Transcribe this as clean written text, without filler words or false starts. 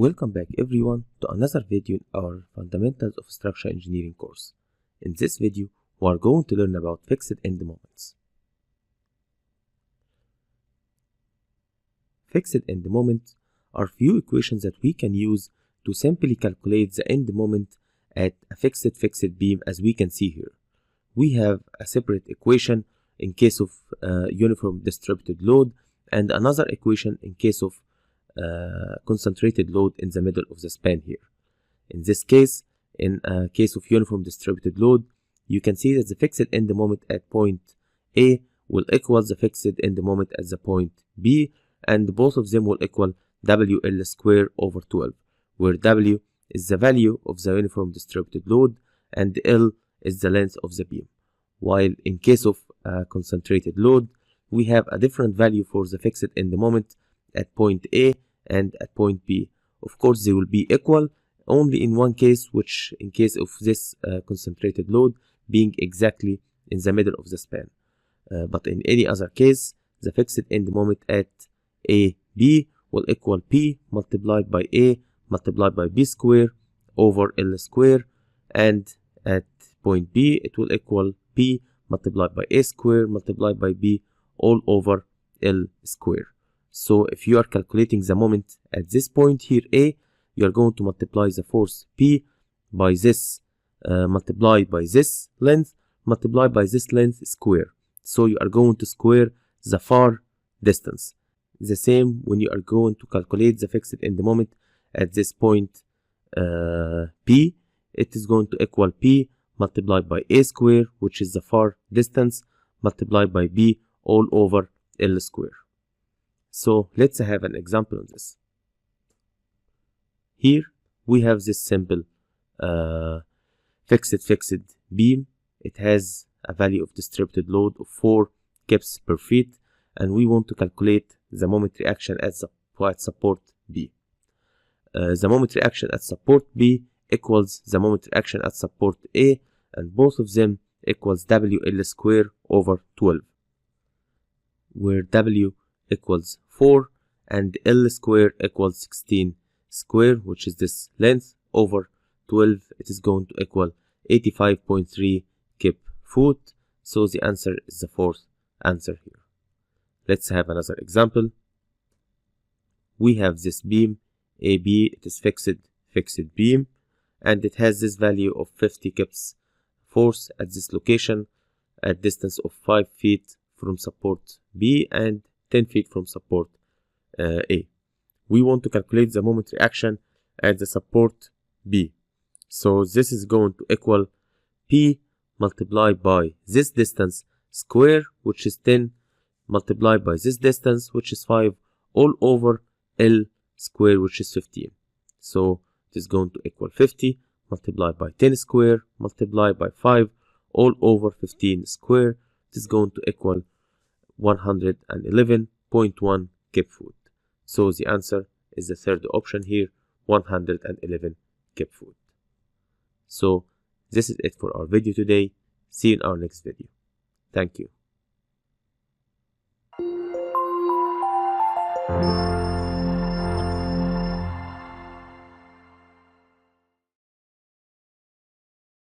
Welcome back everyone to another video in our Fundamentals of Structural Engineering course. In this video, we are going to learn about fixed end moments. Fixed end moments are few equations that we can use to simply calculate the end moment at a fixed beam, as we can see here. We have a separate equation in case of uniform distributed load and another equation in case of concentrated load in the middle of the span here. In this case, in a case of uniform distributed load, you can see that the fixed end moment at point A will equal the fixed end moment at the point B, and both of them will equal WL square over 12, where W is the value of the uniform distributed load and L is the length of the beam. While in case of concentrated load, we have a different value for the fixed end moment at point A and at point B. Of course, they will be equal only in one case, which in case of this concentrated load being exactly in the middle of the span. But in any other case, the fixed end moment at AB will equal P multiplied by A multiplied by B square over L square, and at point B it will equal P multiplied by A square multiplied by B all over L square. So if you are calculating the moment at this point here A, you are going to multiply the force P by this multiplied by this length multiplied by this length square. So you are going to square the far distance. The same when you are going to calculate the fixed end moment at this point P, it is going to equal P multiplied by A square, which is the far distance, multiplied by B all over L square. So let's have an example on this. Here we have this simple fixed beam. It has a value of distributed load of 4 kips per feet, and we want to calculate the moment reaction at support B. The moment reaction at support B equals the moment reaction at support A, and both of them equals WL square over 12, where W equals 4 and L square equals 16 square, which is this length, over 12. It is going to equal 85.3 kip foot. So the answer is the fourth answer here. Let's have another example. We have this beam AB. It is fixed beam, and it has this value of 50 kips force at this location at distance of 5 feet from support B and 10 feet from support A. We want to calculate the moment reaction at the support B. So this is going to equal P multiplied by this distance square, which is 10, multiplied by this distance, which is 5, all over L square, which is 15. So it is going to equal 50 multiplied by 10 square multiplied by 5 all over 15 square. It is going to equal 111.1 kip foot. So the answer is the third option here, 111 kip foot. So this is it for our video today. See you in our next video. Thank you.